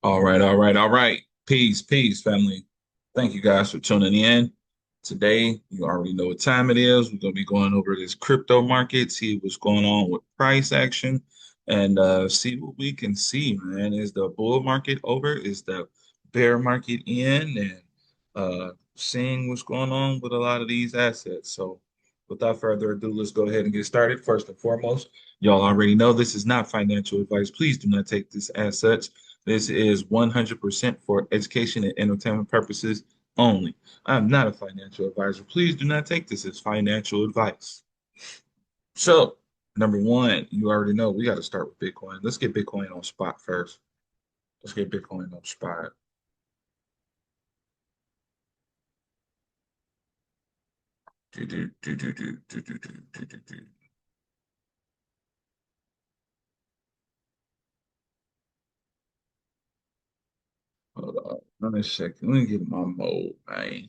All right. Peace, family. Thank you guys for tuning in. Today, you already know what time it is. We're going to be going over this crypto market, see what's going on with price action, and see what we can see, man. Is the bull market over? Is the bear market in? And seeing what's going on with a lot of these assets. So, without further ado, let's go ahead and get started. First and foremost, y'all already know this is not financial advice. Please do not take this as such. This is 100% for education and entertainment purposes only. I'm not a financial advisor. Please do not take this as financial advice. So, number one, you already know we got to start with Bitcoin. Let's get Bitcoin on spot first. Let's get Bitcoin on spot. Do, do, do, do, do, do, do, do, do, do, do. Hold on. Let me check. Let me get my mode, man.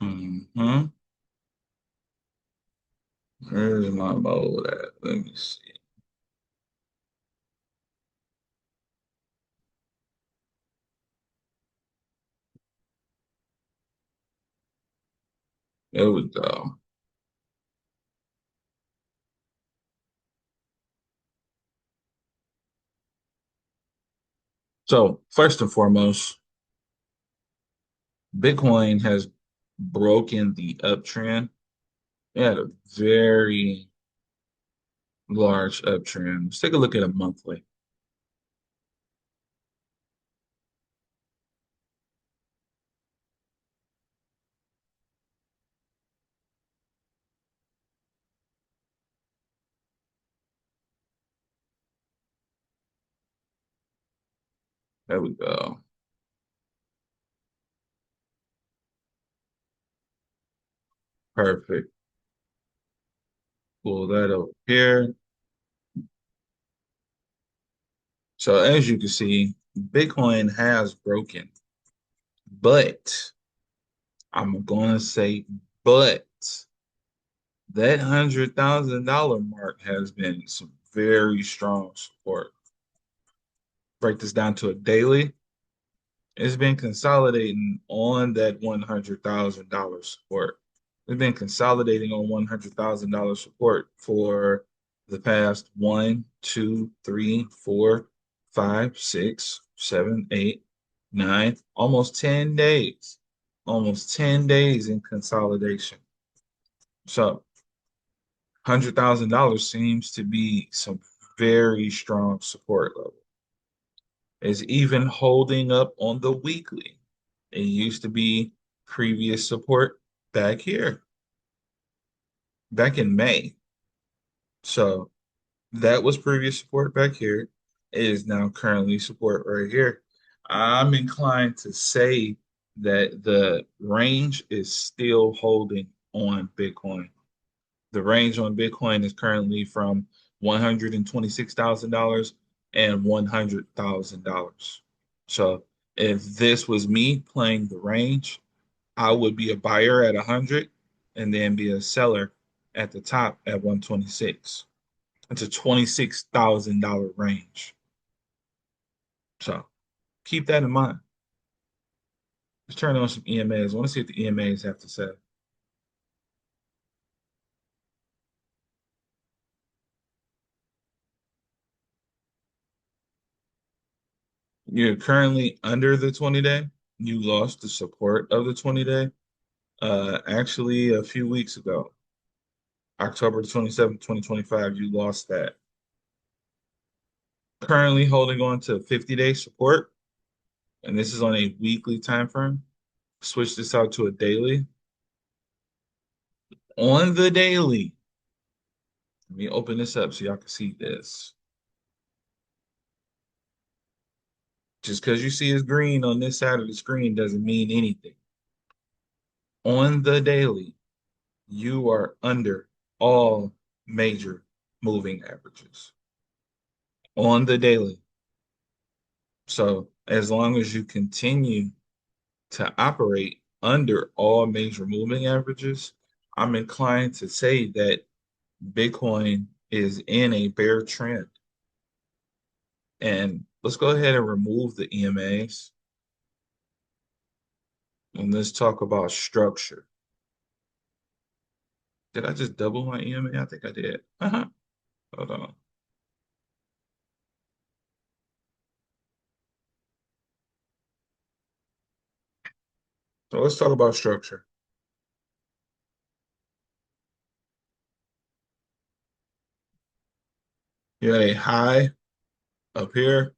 Mm-hmm. Where's my mode at? Let me see. There we go. So, first and foremost, Bitcoin has broken the uptrend. It had a very large uptrend. Let's take a look at a monthly. There we go. Perfect. Pull that over here. So as you can see, Bitcoin has broken, but I'm going to say, but that $100,000 mark has been some very strong support. Break this down to a daily. It's been consolidating on that $100,000 support. It's been consolidating on $100,000 support for the past 1, 2, 3, 4, 5, 6, 7, 8, 9, almost 10 days. Almost 10 days in consolidation. So $100,000 seems to be some very strong support level. Is even holding up on the weekly. It used to be previous support back here, back in May. So that was previous support back here. It is now currently support right here. I'm inclined to say that the range is still holding on Bitcoin. The range on Bitcoin is currently from $126,000 and $100,000. So if this was me playing the range, I would be a buyer at 100 and then be a seller at the top at 126. It's a $26,000 range. So keep that in mind. Let's turn on some EMAs. I want to see what the EMAs have to say. You're currently under the 20 day. You lost the support of the 20 day. Actually, a few weeks ago, October 27th, 2025, you lost that. Currently holding on to 50-day support, and this is on a weekly time frame. Switch this out to a daily. On the daily, let me open this up so y'all can see this. Just because you see it's green on this side of the screen doesn't mean anything. On the daily, you are under all major moving averages. On the daily. So as long as you continue to operate under all major moving averages, I'm inclined to say that Bitcoin is in a bear trend. And let's go ahead and remove the EMAs and let's talk about structure. Did I just double my EMA? I think I did. Hold on. So let's talk about structure. You had a high up here,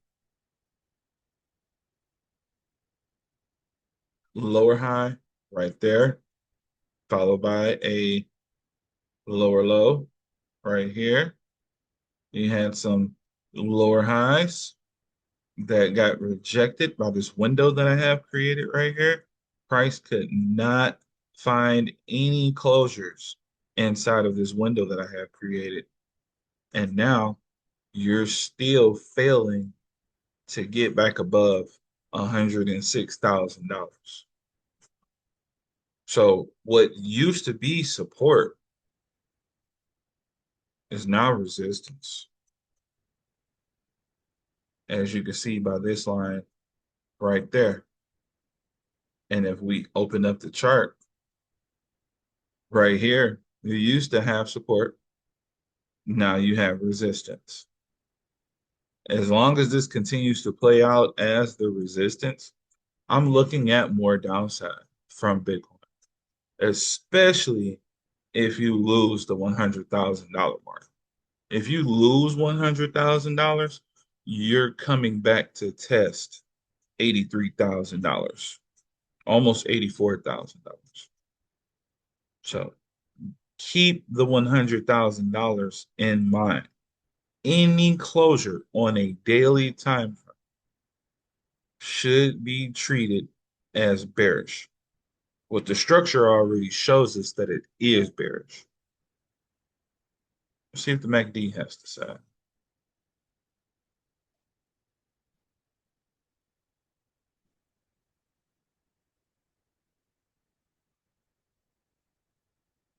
lower high right there, followed by a lower low right here. You had some lower highs that got rejected by this window that I have created right here. Price could not find any closures inside of this window that I have created. And now you're still failing to get back above $106,000. So what used to be support is now resistance, as you can see by this line right there. And if we open up the chart right here, you used to have support. Now you have resistance. As long as this continues to play out as the resistance, I'm looking at more downside from Bitcoin, especially if you lose the $100,000 mark. If you lose $100,000, you're coming back to test $83,000, almost $84,000. So keep the $100,000 in mind. Any closure on a daily time frame should be treated as bearish. What the structure already shows us that it is bearish. Let's see if the MACD has to say.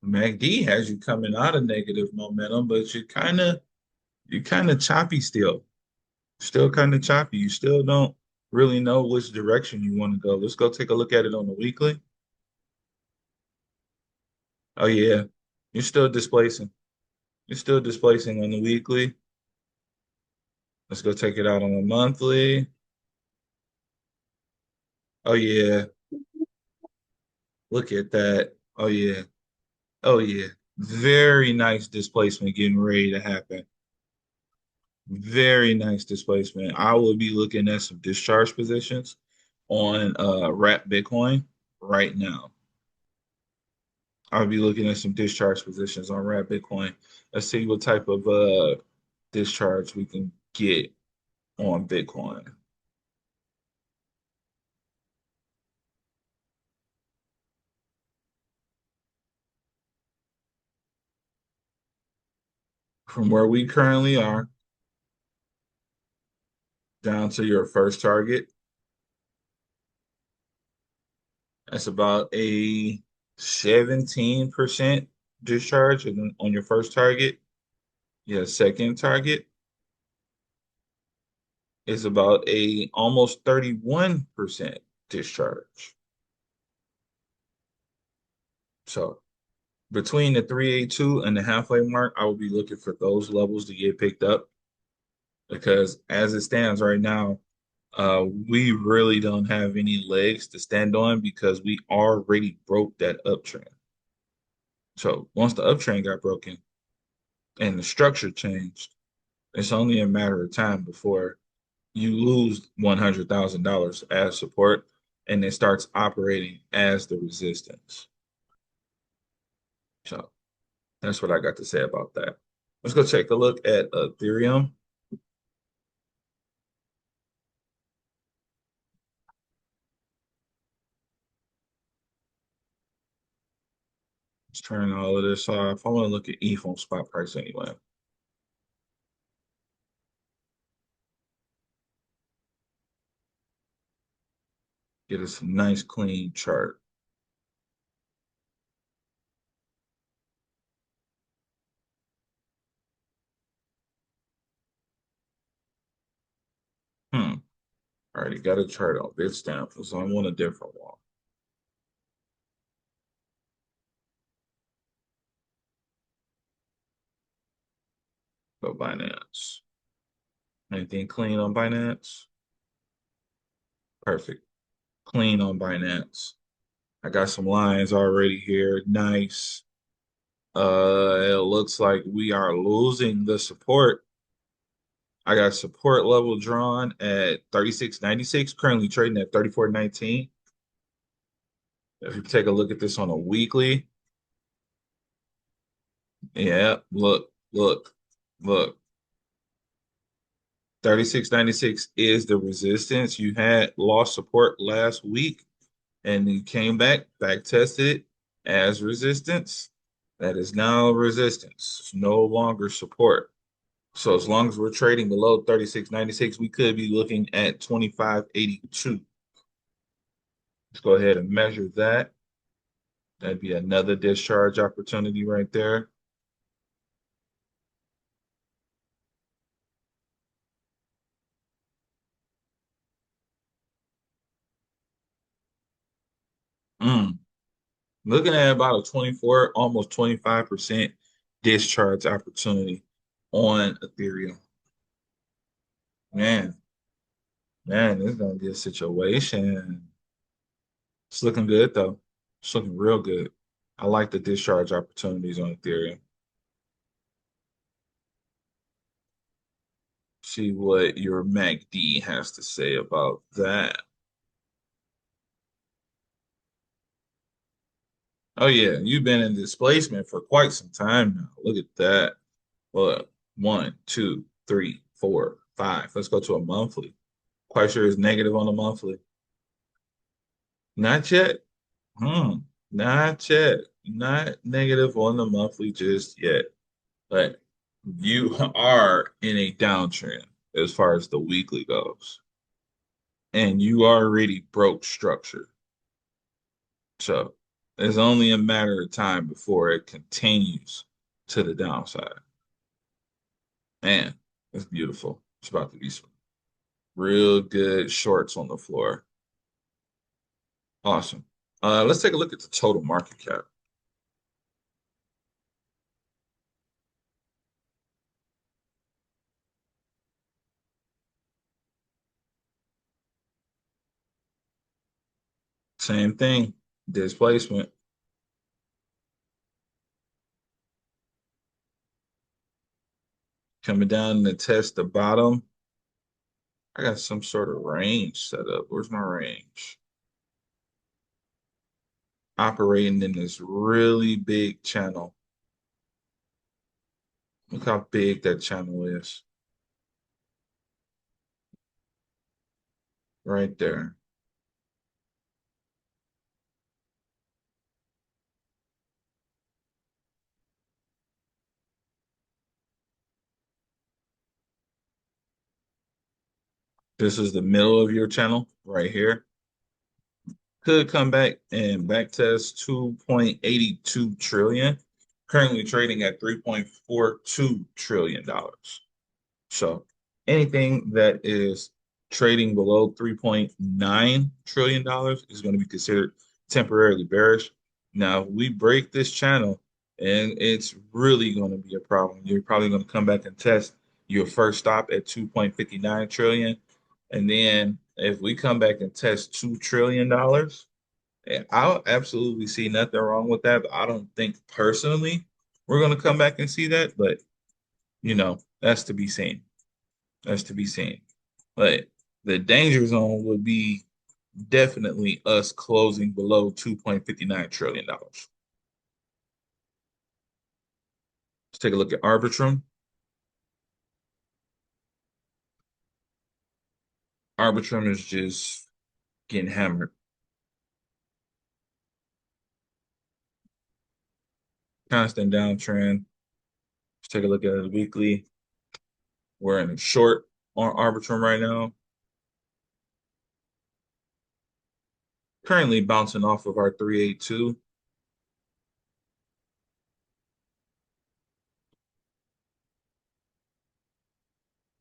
MACD has you coming out of negative momentum, but you're kind of choppy still. Still kind of choppy. You still don't really know which direction you want to go. Let's go take a look at it on the weekly. Oh yeah, you're still displacing. You're still displacing on the weekly. Let's go take it out on the monthly. Oh yeah, look at that. Oh yeah. Oh yeah. Very nice displacement getting ready to happen. Very nice displacement. I will be looking at some discharge positions on wrap Bitcoin right now. I'll be looking at some discharge positions on wrap Bitcoin. Let's see what type of discharge we can get on Bitcoin. From where we currently are down to your first target, that's about a 17% discharge on your first target. Your second target is about a almost 31% discharge. So between the 382 and the halfway mark, I will be looking for those levels to get picked up because as it stands right now, we really don't have any legs to stand on because we already broke that uptrend. So once the uptrend got broken and the structure changed, it's only a matter of time before you lose $100,000 as support and it starts operating as the resistance. So that's what I got to say about that. Let's go take a look at Ethereum. Let's turn all of this off. I want to look at ETH on spot price anyway. Get us a nice clean chart. Alrighty, got a chart on Bitstamp, so I want a different one. Go Binance. Anything clean on Binance? Perfect. Clean on Binance. I got some lines already here. Nice. It looks like we are losing the support. I got support level drawn at 36.96, currently trading at 34.19. If you take a look at this on a weekly, yeah, look. 36.96 is the resistance. You had lost support last week and you came back tested it as resistance. That is now resistance. It's no longer support. So as long as we're trading below 36.96, we could be looking at 25.82. Let's go ahead and measure that. That'd be another discharge opportunity right there. Mm. Looking at about a 24, almost 25% discharge opportunity on Ethereum. Man, man, this is gonna be a situation. It's looking good though. It's looking real good. I like the discharge opportunities on Ethereum. See what your MACD has to say about that. Oh yeah, you've been in displacement for quite some time now. Look at that. Well, one, two, three, four, five. Let's go to a monthly. Quite sure it's negative on the monthly. Not yet. Hmm. Not yet. Not negative on the monthly just yet. But you are in a downtrend as far as the weekly goes. And you already broke structure. So it's only a matter of time before it continues to the downside. Man, it's beautiful. It's about to be some real good shorts on the floor. Awesome. Let's take a look at the total market cap. Same thing. Displacement coming down to test the bottom. I got some sort of range set up. Where's my range? Operating in this really big channel. Look how big that channel is right there. This is the middle of your channel right here. Could come back and back test 2.82 trillion. Currently trading at $3.42 trillion. So anything that is trading below $3.9 trillion is going to be considered temporarily bearish. Now, if we break this channel, and it's really going to be a problem. You're probably going to come back and test your first stop at 2.59 trillion. And then if we come back and test $2 trillion, I'll absolutely see nothing wrong with that. But I don't think personally we're going to come back and see that. But, that's to be seen. That's to be seen. But the danger zone would be definitely us closing below $2.59 trillion. Let's take a look at Arbitrum. Arbitrum is just getting hammered. Constant downtrend. Let's take a look at the weekly. We're in a short on Arbitrum right now. Currently bouncing off of our 382.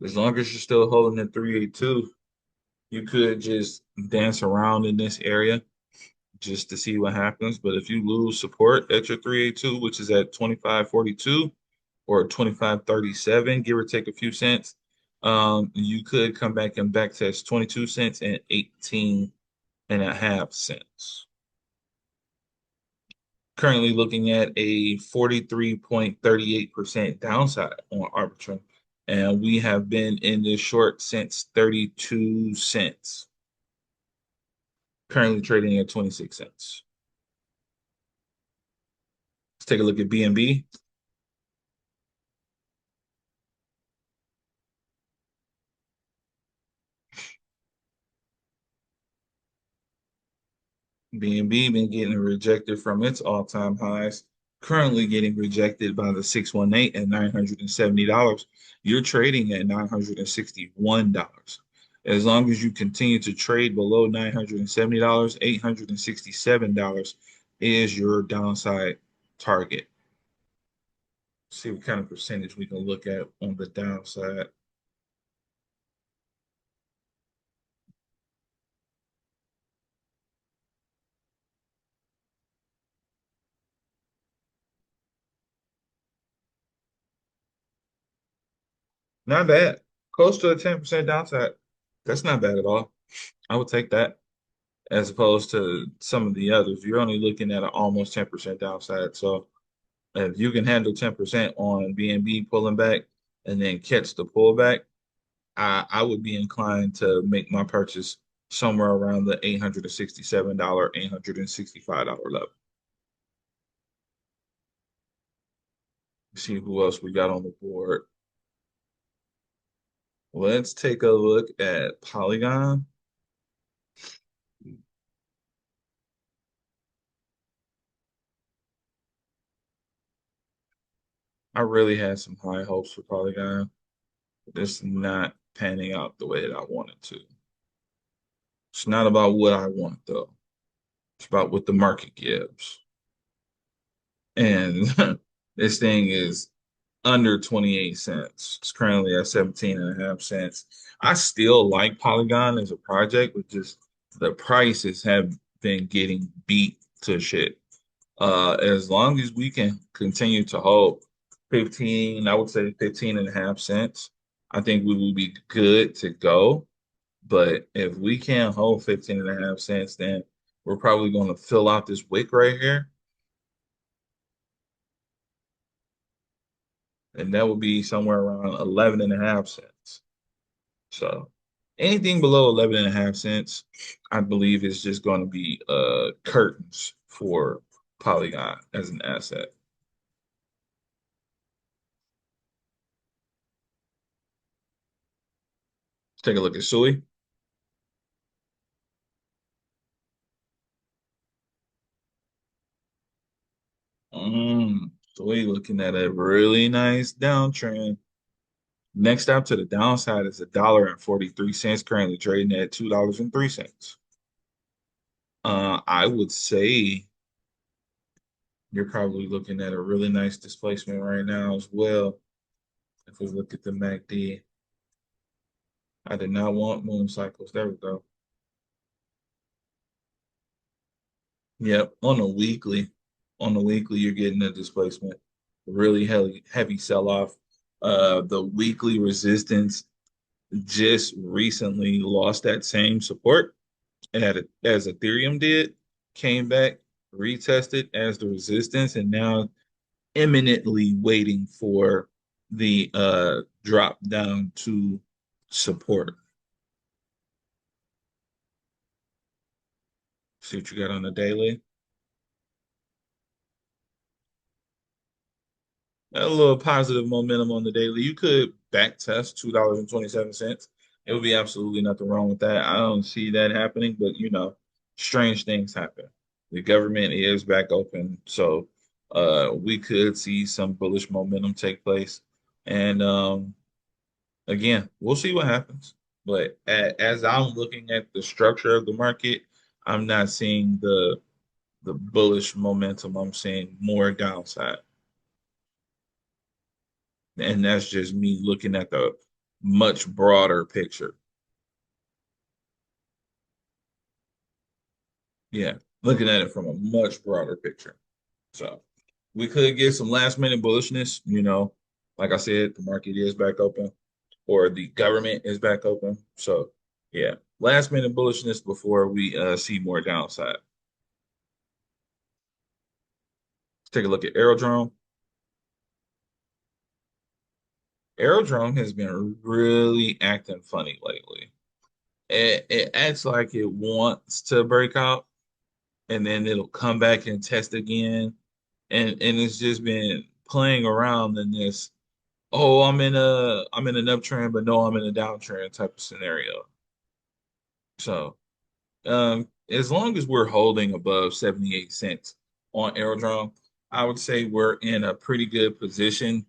As long as you're still holding at 382, You could just dance around in this area just to see what happens. But if you lose support at your 382, which is at 25.42 or 25.37, give or take a few cents, you could come back and back test 22 cents and 18.5 cents. Currently looking at a 43.38% downside on Arbitrum. And we have been in this short since 32 cents, currently trading at 26 cents. Let's take a look at BNB. BNB been getting rejected from its all-time highs, currently getting rejected by the 618 at $970. You're trading at $961. As long as you continue to trade below $970, $867 is your downside target. See what kind of percentage we can look at on the downside. Not bad. Close to a 10% downside. That's not bad at all. I would take that, as opposed to some of the others. You're only looking at an almost 10% downside. So if you can handle 10% on BNB pulling back and then catch the pullback, I would be inclined to make my purchase somewhere around the $867, $865 level. See who else we got on the board. Let's take a look at Polygon. I really had some high hopes for Polygon. It's not panning out the way that I wanted to. It's not about what I want, though. It's about what the market gives. And this thing is under 28 cents. It's currently at 17.5 cents. I still like Polygon as a project, but just the prices have been getting beat to shit. As long as we can continue to hold 15, I would say 15.5 cents, I think we will be good to go. But if we can't hold 15.5 cents, then we're probably going to fill out this wick right here. And that would be somewhere around 11.5 cents. So anything below 11.5 cents, I believe is just going to be curtains for Polygon as an asset. Let's take a look at SUI. SUI looking at a really nice downtrend. Next up to the downside is $1.43, currently trading at $2.03. I would say you're probably looking at a really nice displacement right now as well. If we look at the MACD, I did not want moon cycles. There we go. Yep, on the weekly, you're getting a displacement, really heavy sell-off. The weekly resistance just recently lost that same support, and as Ethereum did, came back, retested as the resistance, and now imminently waiting for the drop down to support. See what you got on the daily. A little positive momentum on the daily. You could back test $2.27. It would be absolutely nothing wrong with that. I don't see that happening, but strange things happen. The government is back open, so we could see some bullish momentum take place. And again, we'll see what happens. But as I'm looking at the structure of the market, I'm not seeing the bullish momentum. I'm seeing more downside. And that's just me looking at the much broader picture. Yeah, looking at it from a much broader picture. So we could get some last minute bullishness. Like I said, the market is back open, or the government is back open. So yeah, last minute bullishness before we see more downside. Let's take a look at Aerodrome. Aerodrome has been really acting funny lately. It acts like it wants to break out, and then it'll come back and test again, and it's just been playing around in this. Oh, I'm in an uptrend, but no, I'm in a downtrend type of scenario. So, as long as we're holding above 78 cents on Aerodrome, I would say we're in a pretty good position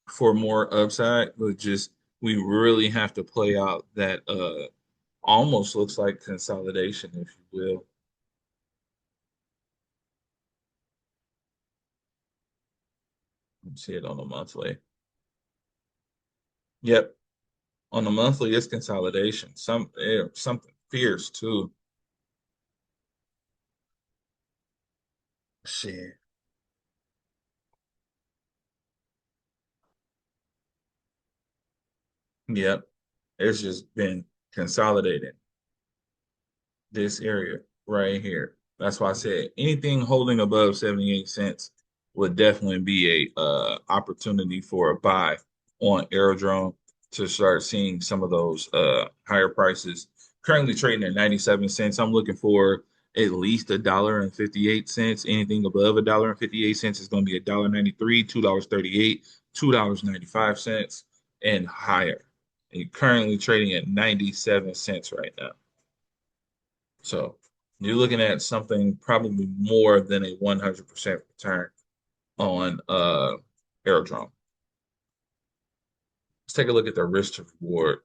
for more upside, but just we really have to play out that almost looks like consolidation, if you will. See it on the monthly. Yep, on the monthly, it's consolidation. Something fierce too. Shit. Yep, it's just been consolidating this area right here. That's why I said anything holding above 78 cents would definitely be a opportunity for a buy on Aerodrome to start seeing some of those higher prices. Currently trading at 97 cents. I'm looking for at least $1.58. Anything above $1.58 is going to be $1.93, $2.38, $2.95, and higher. And you're currently trading at 97 cents right now. So you're looking at something probably more than a 100% return on Aerodrome. Let's take a look at the risk to reward.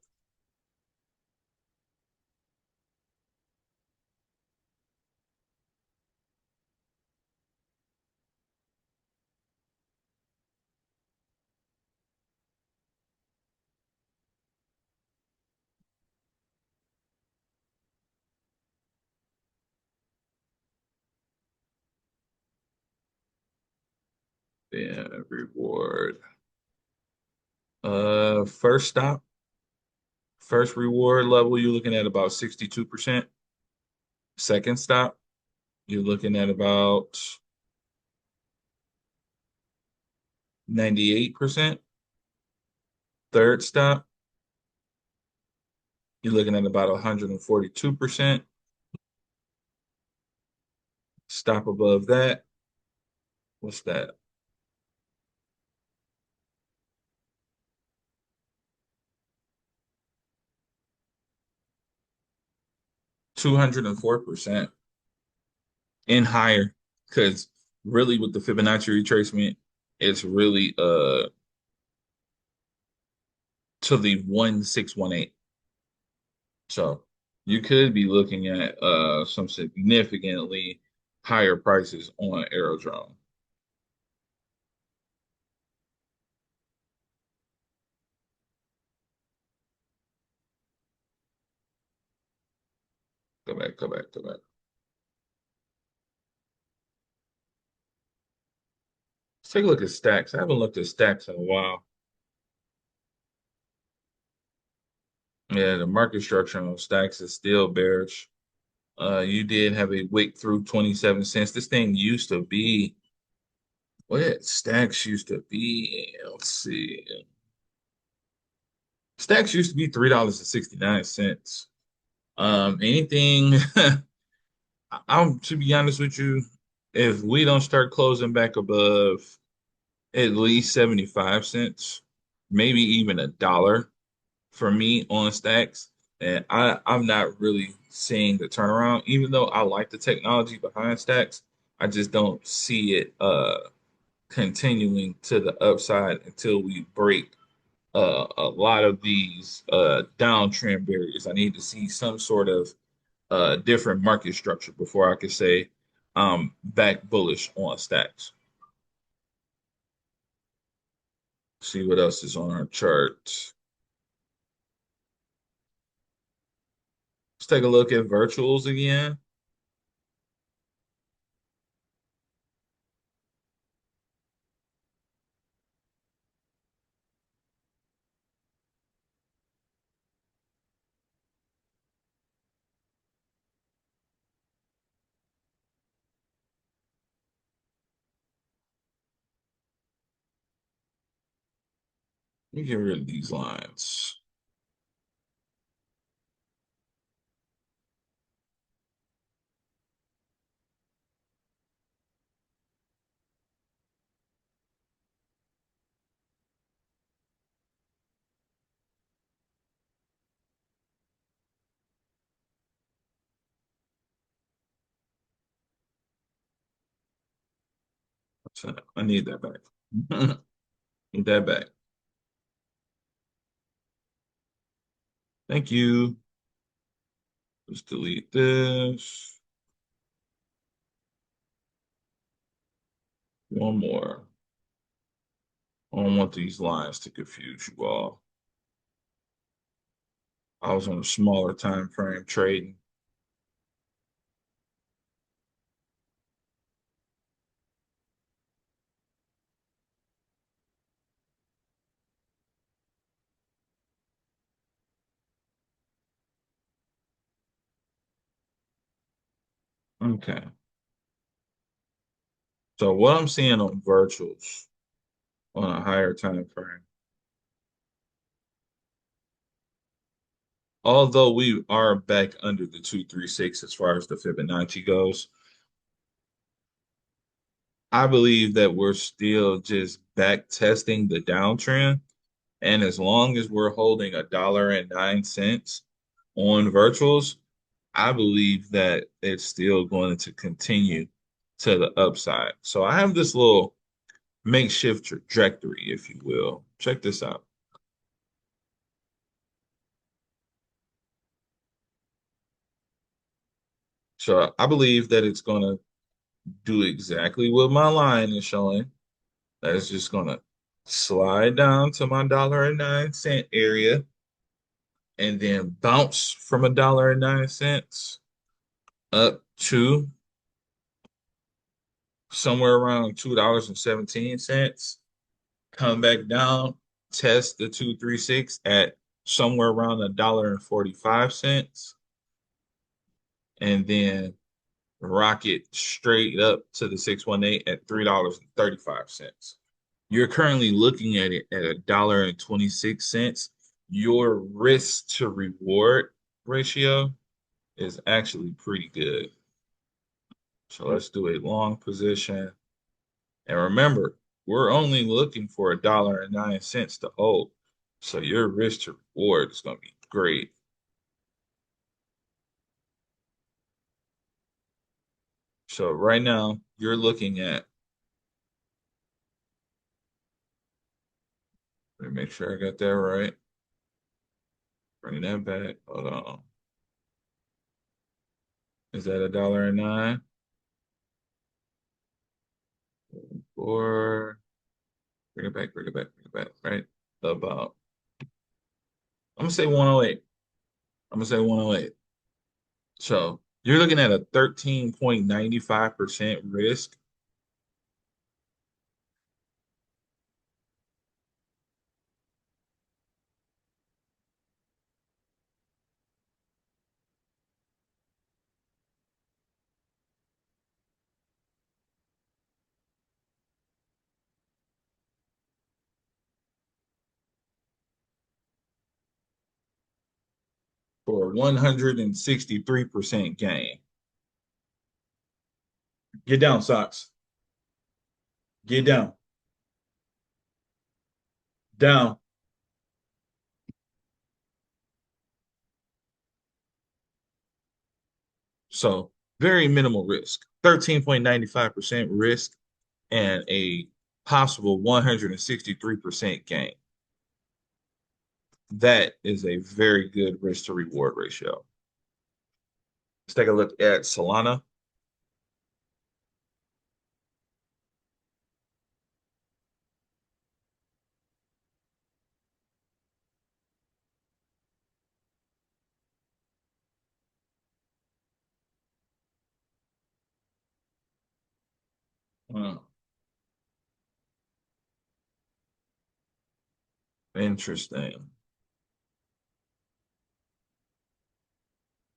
Yeah, reward. First stop, first reward level, you're looking at about 62%. Second stop, you're looking at about 98%. Third stop, you're looking at about 142%. Stop above that, what's that? 204%. And higher, because really with the Fibonacci retracement, it's really to the 1618. So you could be looking at some significantly higher prices on Aerodrome. Go back, go back, go back. Let's take a look at stacks. I haven't looked at stacks in a while. Yeah, the market structure on stacks is still bearish. You did have a wick through 27 cents. This thing used to be what stacks used to be. Let's see. Stacks used to be $3.69. Anything, I'm to be honest with you, if we don't start closing back above at least 75 cents, maybe even a dollar for me on stacks, and I'm not really seeing the turnaround, even though I like the technology behind stacks, I just don't see it continuing to the upside until we break a lot of these downtrend barriers. I need to see some sort of different market structure before I could say back bullish on stacks. See what else is on our chart. Let's take a look at virtuals again. me get rid of these lines. I need that back. Need that back. Thank you. Let's delete this. One more. I don't want these lines to confuse you all. I was on a smaller time frame trading. Okay. So what I'm seeing on virtuals on a higher time frame, although we are back under the 236 as far as the Fibonacci goes, I believe that we're still just back testing the downtrend. And as long as we're holding $1.09 on virtuals, I believe that it's still going to continue to the upside. So I have this little makeshift trajectory, if you will. Check this out. So I believe that it's going to do exactly what my line is showing. That it's just going to slide down to my $1.09 area and then bounce from $1.09 up to somewhere around $2.17, come back down, test the 236 at somewhere around $1.45, and then rocket straight up to the 618 at $3.35. You're currently looking at it at $1.26. Your risk to reward ratio is actually pretty good. So let's do a long position. And remember, we're only looking for $1.09 to hold. So your risk to reward is going to be great. So right now, you're looking at, let me make sure I got that right. Bring that back. Hold on. Is that $1.09? Or bring it back, bring it back, bring it back, right? About, I'm gonna say 108. I'm gonna say 108. So you're looking at a 13.95% risk for a 163% gain. Get down, Socks. Get down. Down. So very minimal risk. 13.95% risk and a possible 163% gain. That is a very good risk to reward ratio. Let's take a look at Solana. Hmm, interesting.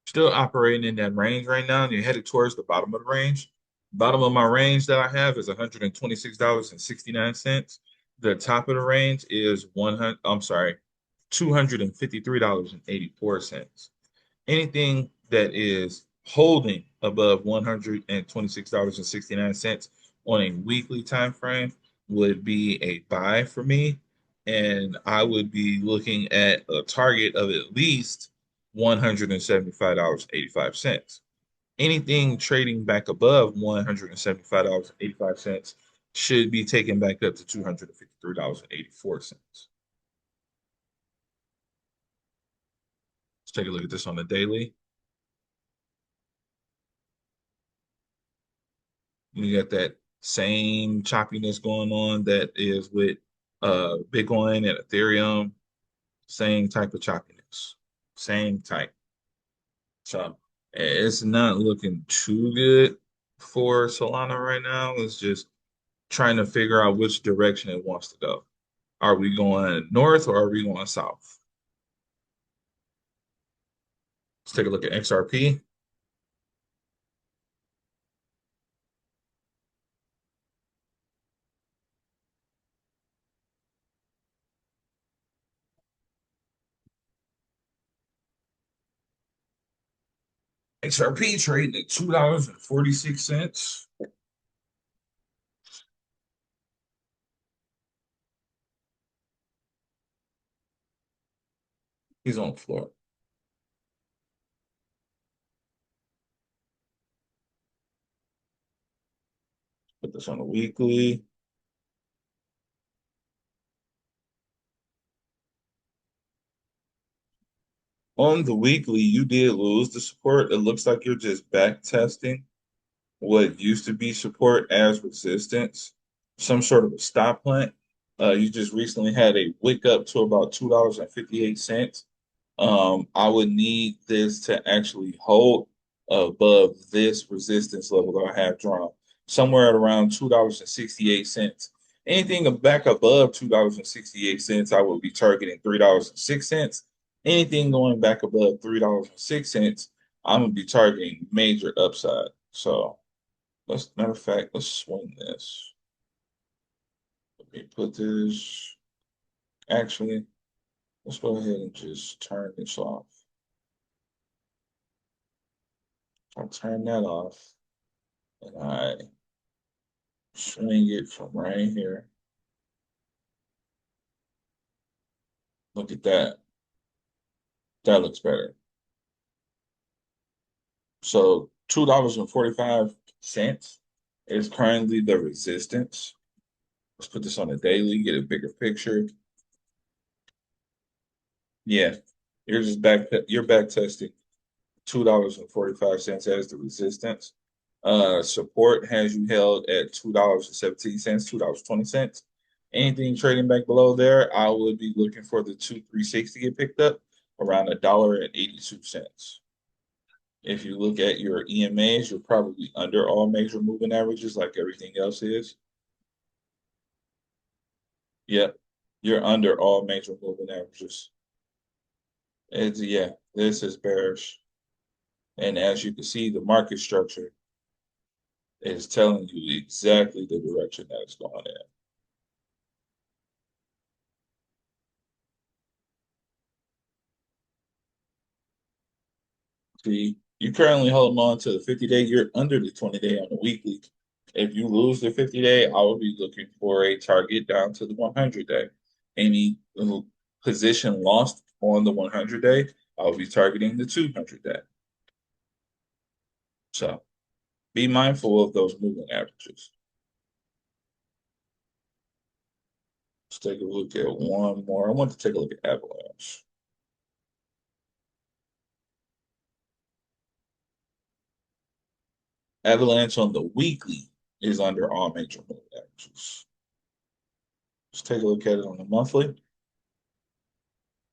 Still operating in that range right now, and you're headed towards the bottom of the range. Bottom of my range that I have is $126.69. The top of the range is 100, I'm sorry, $253.84. Anything that is holding above $126.69 on a weekly time frame would be a buy for me. And I would be looking at a target of at least $175.85. Anything trading back above $175.85 should be taken back up to $253.84. Let's take a look at this on the daily. You got that same choppiness going on that is with Bitcoin and Ethereum. Same type of choppiness. Same type. So it's not looking too good for Solana right now. It's just trying to figure out which direction it wants to go. Are we going north or are we going south? Let's take a look at XRP. XRP trading at $2.46. He's on the floor. Put this on the weekly. On the weekly, you did lose the support. It looks like you're just back testing what used to be support as resistance, some sort of a stop plant. You just recently had a wick up to about $2.58. I would need this to actually hold above this resistance level that I have drawn, somewhere at around $2.68. Anything back above $2.68, I will be targeting $3.06. Anything going back above $3.06, I'm gonna be targeting major upside. So matter of fact, let's swing this. Let me put this. Actually, let's go ahead and just turn this off. I'll turn that off and I swing it from right here. Look at that. That looks better. So $2.45 is currently the resistance. Let's put this on a daily, get a bigger picture. Yeah, you're back testing $2.45 as the resistance. Support has you held at $2.17, $2.20. Anything trading back below there, I would be looking for the 2-3-6 to get picked up around $1.82. If you look at your EMAs, you're probably under all major moving averages like everything else is. Yep, you're under all major moving averages. Yeah, this is bearish. And as you can see, the market structure is telling you exactly the direction that it's going in. See, you're currently holding on to the 50-day. You're under the 20-day on the weekly. If you lose the 50-day, I will be looking for a target down to the 100-day. Any position lost on the 100-day, I'll be targeting the 200-day. So be mindful of those moving averages. Let's take a look at one more. I want to take a look at Avalanche. Avalanche on the weekly is under all major moving averages. Let's take a look at it on the monthly.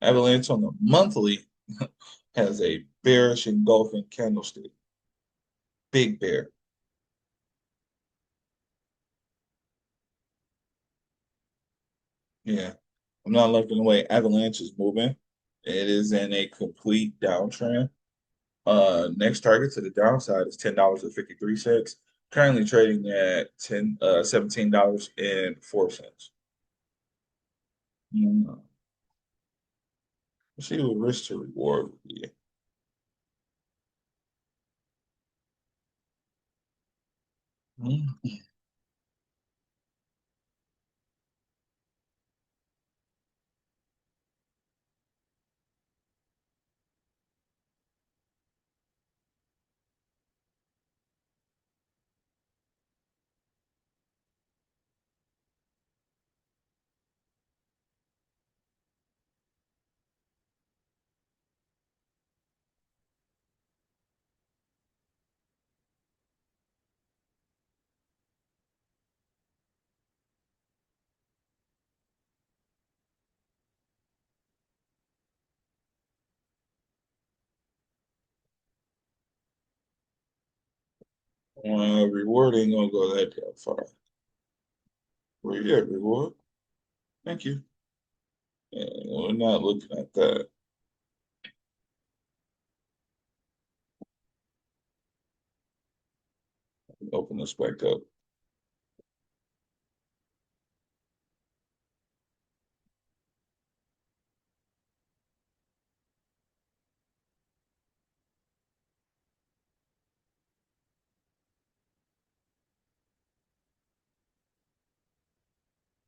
Avalanche on the monthly has a bearish engulfing candlestick. Big bear. Yeah. I'm not looking away. Avalanche is moving. It is in a complete downtrend. Next target to the downside is $10.53. Currently trading at $17.04. Mm. Let's see what risk to reward would be. Mm. Reward ain't gonna go that damn far. Where you at, reward? Thank you. Yeah, we're not looking at that. Open this back up.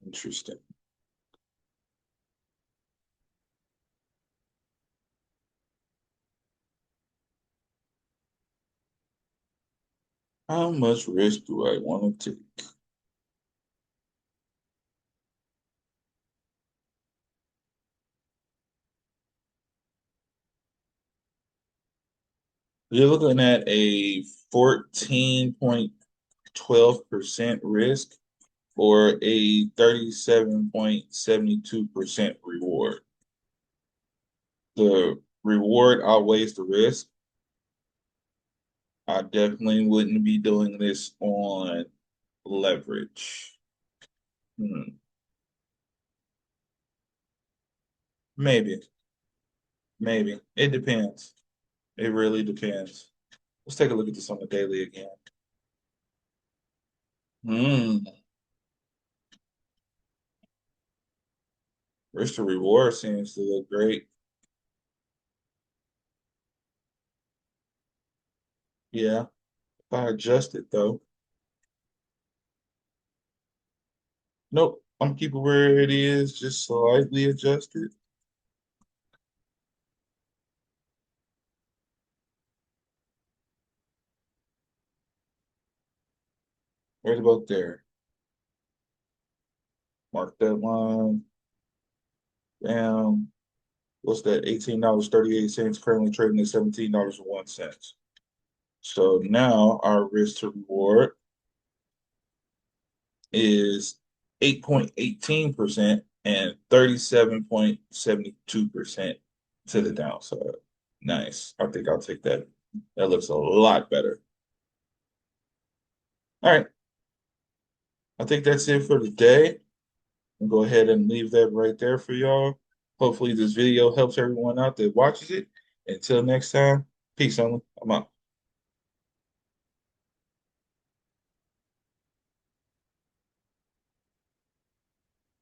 Interesting. How much risk do I want to take? You're looking at a 14.12% risk or a 37.72% reward. The reward outweighs the risk. I definitely wouldn't be doing this on leverage. Hmm, maybe, maybe. It depends. It really depends. Let's take a look at this on the daily again. Hmm. Risk to reward seems to look great. Yeah. If I adjust it though. Nope. I'm keeping where it is, just slightly adjusted. Right about there. Mark that line. Down. What's that? $18.38, currently trading at $17.01. So now our risk to reward is 8.18% and 37.72% to the downside. Nice. I think I'll take that. That looks a lot better. All right. I think that's it for today. I'll go ahead and leave that right there for y'all. Hopefully this video helps everyone out that watches it. Until next time, peace, on. I'm out.